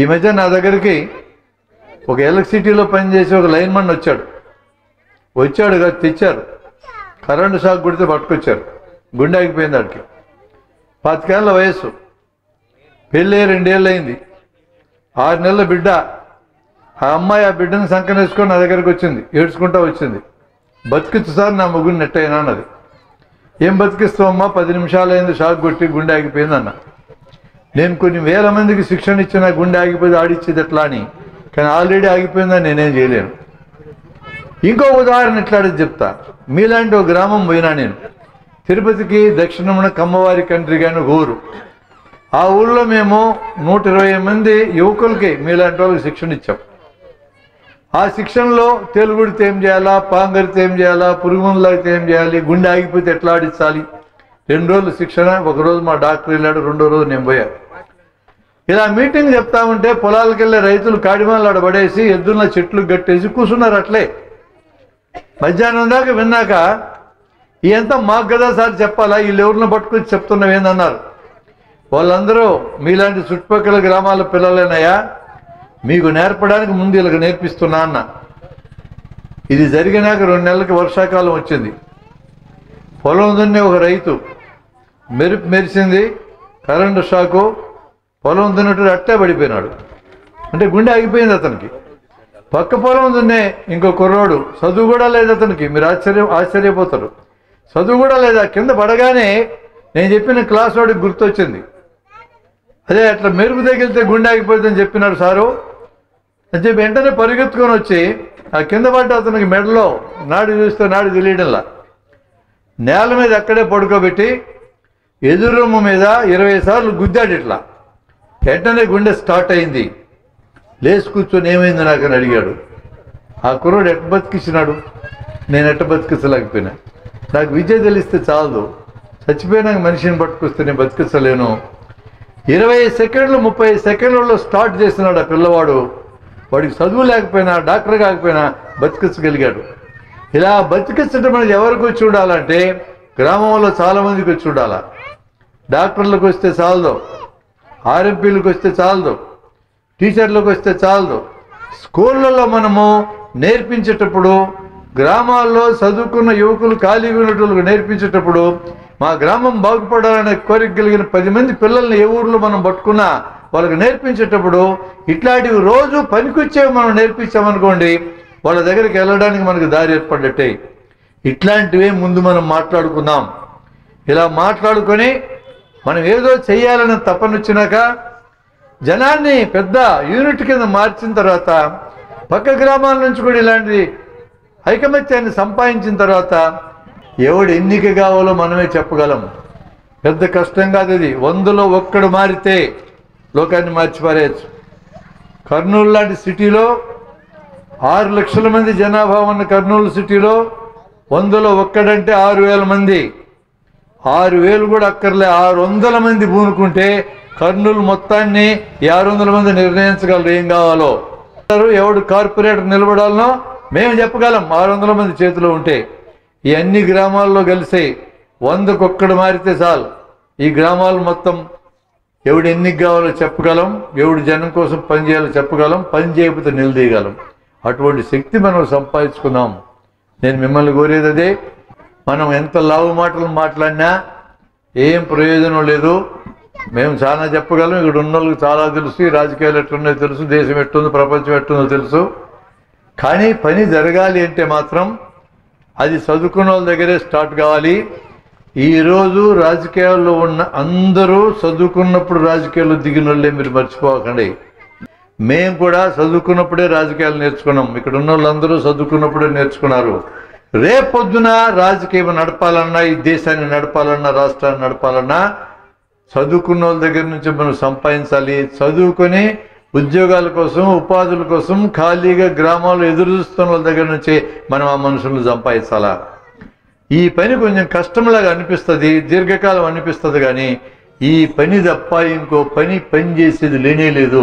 ఈ మధ్య నా దగ్గరికి ఒక ఎలక్ట్రిసిటీలో పనిచేసి ఒక లైన్మన్ వచ్చాడు కదా, తెచ్చారు. కరెంటు షాక్ కొడితే పట్టుకొచ్చారు. గుండె ఆగిపోయింది. వాడికి 25 ఏళ్ళ వయస్సు, పెళ్ళి 2 ఏళ్ళు అయింది, 6 నెలల బిడ్డ. ఆ అమ్మాయి ఆ బిడ్డను సంకనేసుకొని నా దగ్గరికి వచ్చింది, ఏడ్చుకుంటా వచ్చింది. బతికిచ్చు సార్ నా ముగ్గురు నెట్టయినా అన్నది. ఏం బతికిస్తావమ్మా, 10 నిమిషాలు అయింది షాక్ కొట్టి గుండె ఆగిపోయింది అన్న. నేను కొన్ని వేల మందికి శిక్షణ ఇచ్చిన గుండె ఆగిపోయింది ఆడిచ్చేది ఎట్లా అని, కానీ ఆల్రెడీ ఆగిపోయిందని నేనేం చేయలేను. ఇంకో ఉదాహరణ ఇట్లాంటిది చెప్తా. మీలాంటి ఒక గ్రామం పోయినా నేను, తిరుపతికి దక్షిణమున కమ్మవారి కంట్రీ కానీ ఒక ఊరు. ఆ ఊళ్ళో మేము 120 మంది యువకులకి మీలాంటి వాళ్ళకి శిక్షణ ఇచ్చాం. ఆ శిక్షణలో తెలుగుడితే ఏం చేయాలా, పాంగరితే ఏం చేయాలా, పురుగు మందులైతే ఏం చేయాలి, గుండె ఆగిపోతే ఎట్లా ఆడించాలి. 2 రోజులు శిక్షణ. ఒకరోజు మా డాక్టర్ వెళ్ళాడు, 2వ రోజు నేను పోయా. ఇలా మీటింగ్ చెప్తా ఉంటే పొలాలకు వెళ్ళే రైతులు కాడిమాలు ఆడబడేసి ఎద్దున్న చెట్లు గట్టేసి కూర్చున్నారు. అట్లే మధ్యాహ్నం దాకా విన్నాక, ఇదంతా మాకు కదా సార్ చెప్పాలా, వీళ్ళు ఎవరిని పట్టుకొచ్చి చెప్తున్నావేందన్నారు. వాళ్ళందరూ మీలాంటి చుట్టుపక్కల గ్రామాల పిల్లలేనయ్యా, మీకు నేర్పడానికి ముందు వీళ్ళకి నేర్పిస్తున్నా అన్న. ఇది జరిగినాక 2 నెలలకి వర్షాకాలం వచ్చింది. పొలం దున్నే ఒక రైతు మెరుపు మెరిసింది, కరెంటు షాకు, పొలం దున్నట్టు అట్టే పడిపోయినాడు. అంటే గుండె ఆగిపోయింది అతనికి. పక్క పొలం దున్నే ఇంకో కుర్రోడు, చదువు కూడా లేదు అతనికి. మీరు ఆశ్చర్యపోతారు, చదువు కూడా లేదా. కింద పడగానే నేను చెప్పిన క్లాస్ వాడికి గుర్తొచ్చింది. అదే అట్లా మెరుపు తగిలితే గుండె ఆగిపోతుందని చెప్పినాడు సారు అని చెప్పి వెంటనే పరిగెత్తుకొని వచ్చి ఆ కింద పడ్డ అతనికి మెడలో నాడు చూస్తే నాడు తెలియడంలా నేల మీద అక్కడే పడుకోబెట్టి ఎదురొమ్ము మీద 20 సార్లు గుద్దాడు. ఇట్లా వెంటనే గుండె స్టార్ట్ అయింది. లేచి కూర్చొని ఏమైంది నాకని అడిగాడు. ఆ కుర్రోడు ఎట్ట బతికిచ్చినాడు, నేను ఎట్ట బతికించలేకపోయినా. నాకు విద్య తెలిస్తే చాలదు, చచ్చిపోయినాక మనిషిని పట్టుకొస్తే నేను బతికించలేను. 20 సెకండ్లు 30 సెకండ్లలో స్టార్ట్ చేస్తున్నాడు ఆ పిల్లవాడు. వాడికి చదువు లేకపోయినా డాక్టర్ కాకపోయినా బతికించగలిగాడు. ఇలా బతికించడం అనేది ఎవరికి వచ్చి ఉండాలంటే గ్రామంలో చాలామందికి వచ్చి ఉండాలా. డాక్టర్లకు వస్తే చాలదు, ఆర్ఎంపీలకు వస్తే చాలదు, టీచర్లకు వస్తే చాలదు. స్కూళ్ళల్లో మనము నేర్పించేటప్పుడు, గ్రామాల్లో చదువుకున్న యువకులు ఖాళీగా ఉన్నటువంటి నేర్పించేటప్పుడు, మా గ్రామం బాగుపడాలనే కోరిక కలిగిన 10 మంది పిల్లల్ని ఏ ఊర్లో మనం పట్టుకున్నా వాళ్ళకి నేర్పించేటప్పుడు ఇట్లాంటివి రోజు పనికొచ్చేవి మనం నేర్పించామనుకోండి, వాళ్ళ దగ్గరికి వెళ్ళడానికి మనకు దారి ఏర్పడ్డట్టే. ఇట్లాంటివే ముందు మనం మాట్లాడుకుందాం. ఇలా మాట్లాడుకొని మనం ఏదో చెయ్యాలని తపనొచ్చినాక జనాన్ని పెద్ద యూనిట్ కింద మార్చిన తర్వాత, పక్క గ్రామాల నుంచి కూడా ఇలాంటి ఐకమత్యాన్ని సంపాదించిన తర్వాత ఎవడు ఎన్నిక కావాలో మనమే చెప్పగలం. పెద్ద కష్టం కాదు ఇది. 100లో 1 మారితే లోకాన్ని మార్చిపారేయచ్చు. కర్నూలు లాంటి సిటీలో 6 లక్షల మంది జనాభా ఉన్న కర్నూలు సిటీలో 100లో 1 అంటే 6,000 మంది. 6,000 కూడా అక్కర్లే, 600 మంది పూనుకుంటే కర్నూలు మొత్తాన్ని 600 మంది నిర్ణయించగలరు ఏం కావాలో. ఎవడు కార్పొరేటర్ నిలబడాలనో మేము చెప్పగలం 600 మంది చేతిలో ఉంటే. ఈ అన్ని గ్రామాల్లో కలిసి 100కు 1 మారితే చాలు, ఈ గ్రామాలు మొత్తం ఎవడు ఎన్నిక కావాలో చెప్పగలం, ఎవడు జనం కోసం పని చేయాలో చెప్పగలం, పని చేయకపోతే నిలదీయగలం. అటువంటి శక్తి మనం సంపాదించుకుందాం. నేను మిమ్మల్ని కోరేది అదే. మనం ఎంత లావు మాటలు మాట్లాడినా ఏం ప్రయోజనం లేదు. మేము చాలా చెప్పగలం, ఇక్కడ ఉన్న వాళ్ళకి చాలా తెలుసు, ఈ రాజకీయాలు ఎట్లున్నాయో తెలుసు, దేశం ఎట్టుందో ప్రపంచం ఎట్టుందో తెలుసు. కానీ పని జరగాలి అంటే మాత్రం అది చదువుకున్న వాళ్ళ దగ్గరే స్టార్ట్ కావాలి. ఈరోజు రాజకీయాల్లో ఉన్న అందరూ చదువుకున్నప్పుడు రాజకీయాల్లో దిగిన వాళ్ళే, మీరు మర్చిపోకండి. మేము కూడా చదువుకున్నప్పుడే రాజకీయాలు నేర్చుకున్నాం. ఇక్కడ ఉన్న వాళ్ళందరూ చదువుకున్నప్పుడే నేర్చుకున్నారు. రేపొద్దున రాజకీయం నడపాలన్నా, ఈ దేశాన్ని నడపాలన్నా, రాష్ట్రాన్ని నడపాలన్నా చదువుకున్న వాళ్ళ దగ్గర నుంచి మనం సంపాదించాలి. చదువుకొని ఉద్యోగాల కోసం, ఉపాధుల కోసం ఖాళీగా గ్రామాల్లో ఎదురు చూస్తున్న వాళ్ళ దగ్గర నుంచి మనం ఆ మనుషులను సంపాదించాలా. ఈ పని కొంచెం కష్టంలాగా అనిపిస్తుంది, దీర్ఘకాలం అనిపిస్తుంది, కానీ ఈ పని తప్ప ఇంకో పని చేసేది లేనే లేదు.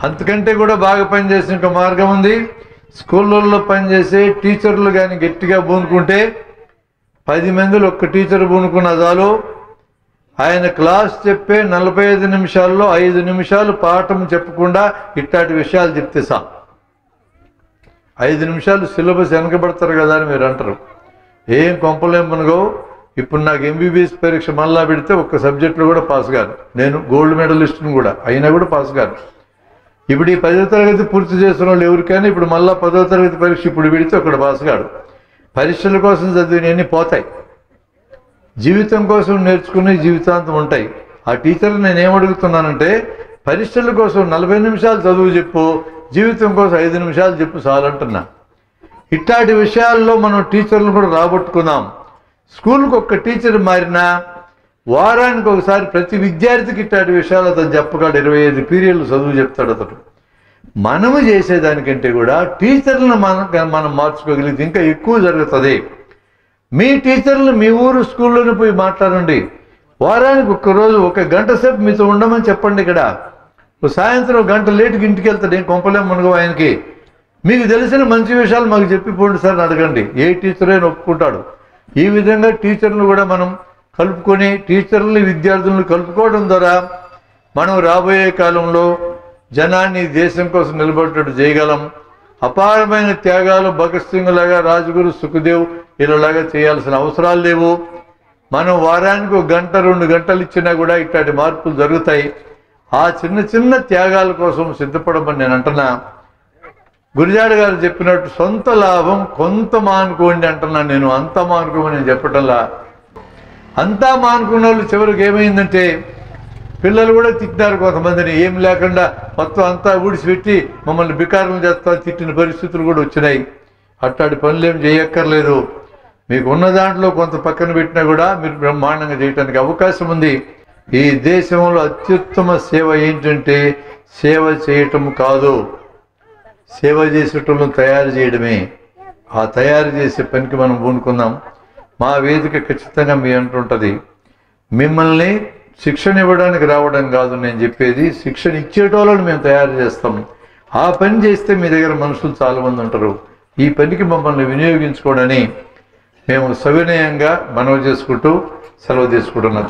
అంతకంటే కూడా బాగా పనిచేసే ఇంకో మార్గం ఉంది. స్కూళ్ళల్లో పనిచేసే టీచర్లు కానీ గట్టిగా పూనుకుంటే 10 మందిలో 1 టీచర్ పూనుకున్న చాలు, ఆయన క్లాస్ చెప్పే 45 నిమిషాల్లో 5 నిమిషాలు పాఠం చెప్పకుండా ఇట్లాంటి విషయాలు చెప్తే 5 నిమిషాలు సిలబస్ వెనకబడతారు కదా అని మీరు అంటారు. ఏం కొంపలేం మునగో. ఇప్పుడు నాకు ఎంబీబీఎస్ పరీక్ష మళ్ళా పెడితే ఒక్క సబ్జెక్టులో కూడా పాస్ కాదు. నేను గోల్డ్ మెడలిస్ట్ని కూడా అయినా కూడా పాస్ కాదు. ఇప్పుడు ఈ 10వ తరగతి పూర్తి చేసిన వాళ్ళు ఎవరికైనా ఇప్పుడు మళ్ళీ 10వ తరగతి పరీక్ష ఇప్పుడు పెడితే ఒకడు పాస్ కాడు. పరీక్షల కోసం చదివినవన్నీ పోతాయి. జీవితం కోసం నేర్చుకునే జీవితాంతం ఉంటాయి. ఆ టీచర్ని నేనేమడుగుతున్నానంటే పరీక్షల కోసం 40 నిమిషాలు చదువు చెప్పు, జీవితం కోసం 5 నిమిషాలు చెప్పు చాలంటున్నా. ఇట్లాంటి విషయాల్లో మనం టీచర్లు కూడా రాబట్టుకుందాం. స్కూల్కి ఒక్క టీచర్ మారినా వారానికి ఒకసారి ప్రతి విద్యార్థికి ఇట్లాంటి విషయాలు అతను చెప్పగాడు. 25 పీరియడ్లు చదువు చెప్తాడు అతడు. మనము చేసేదానికంటే కూడా టీచర్లను మనం మార్చుకోగలిగితే ఇంకా ఎక్కువ జరుగుతుంది. మీ టీచర్లు మీ ఊరు స్కూల్లోనే పోయి మాట్లాడండి. వారానికి ఒక్కరోజు 1 గంట సేపు మీతో ఉండమని చెప్పండి. ఇక్కడ సాయంత్రం 1 గంట లేటుకి ఇంటికి వెళ్తాడు. ఏం కొంపలేం మునగవు ఆయనకి. మీకు తెలిసిన మంచి విషయాలు మాకు చెప్పిపోండి సార్ అని అడగండి. ఏ టీచరైనా ఒప్పుకుంటాడు. ఈ విధంగా టీచర్లు కూడా మనం కలుపుకొని టీచర్లని విద్యార్థులను కలుపుకోవడం ద్వారా మనం రాబోయే కాలంలో జనాన్ని దేశం కోసం నిలబడేటట్టు చేయగలం. అపారమైన త్యాగాలు భగత్ సింగ్ లాగా, రాజ్గురు, సుఖదేవ్ ఇలాగా చేయాల్సిన అవసరాలు లేవు. మనం వారానికి 1 గంట 2 గంటలు ఇచ్చినా కూడా ఇట్లాంటి మార్పులు జరుగుతాయి. ఆ చిన్న చిన్న త్యాగాల కోసం సిద్ధపడమని నేను అంటున్నా. గురిజాడ గారు చెప్పినట్టు సొంత లాభం కొంత మానుకోండి అంటున్నా నేను. అంతా మానుకోమని నేను చెప్పటంలా. అంతా మానుకున్న వాళ్ళు చివరికి ఏమైందంటే పిల్లలు కూడా తిట్టినారు కొంతమందిని. ఏం లేకుండా మొత్తం అంతా ఊడిసిపెట్టి మమ్మల్ని బికారం చేస్తా తిట్టిన పరిస్థితులు కూడా వచ్చినాయి. అట్లాంటి పనులు ఏం చేయక్కర్లేదు. మీకు ఉన్న దాంట్లో కొంత పక్కన పెట్టినా కూడా మీరు బ్రహ్మాండంగా చేయడానికి అవకాశం ఉంది. ఈ దేశంలో అత్యుత్తమ సేవ ఏంటంటే సేవ చేయటం కాదు, సేవ చేసేటోళ్ళను తయారు చేయడమే. ఆ తయారు చేసే పనికి మనం పూనుకుందాం. మా వేదిక ఖచ్చితంగా మీ అంటుంటుంది. మిమ్మల్ని శిక్షణ ఇవ్వడానికి రావడం కాదు నేను చెప్పేది, శిక్షణ ఇచ్చేటోళ్ళని మేము తయారు చేస్తాం. ఆ పని చేస్తే మీ దగ్గర మనుషులు చాలామంది ఉంటారు. ఈ పనికి మమ్మల్ని వినియోగించుకోవడని మేము సవినయంగా మనవి చేసుకుంటూ సెలవు తీసుకుంటున్నాం.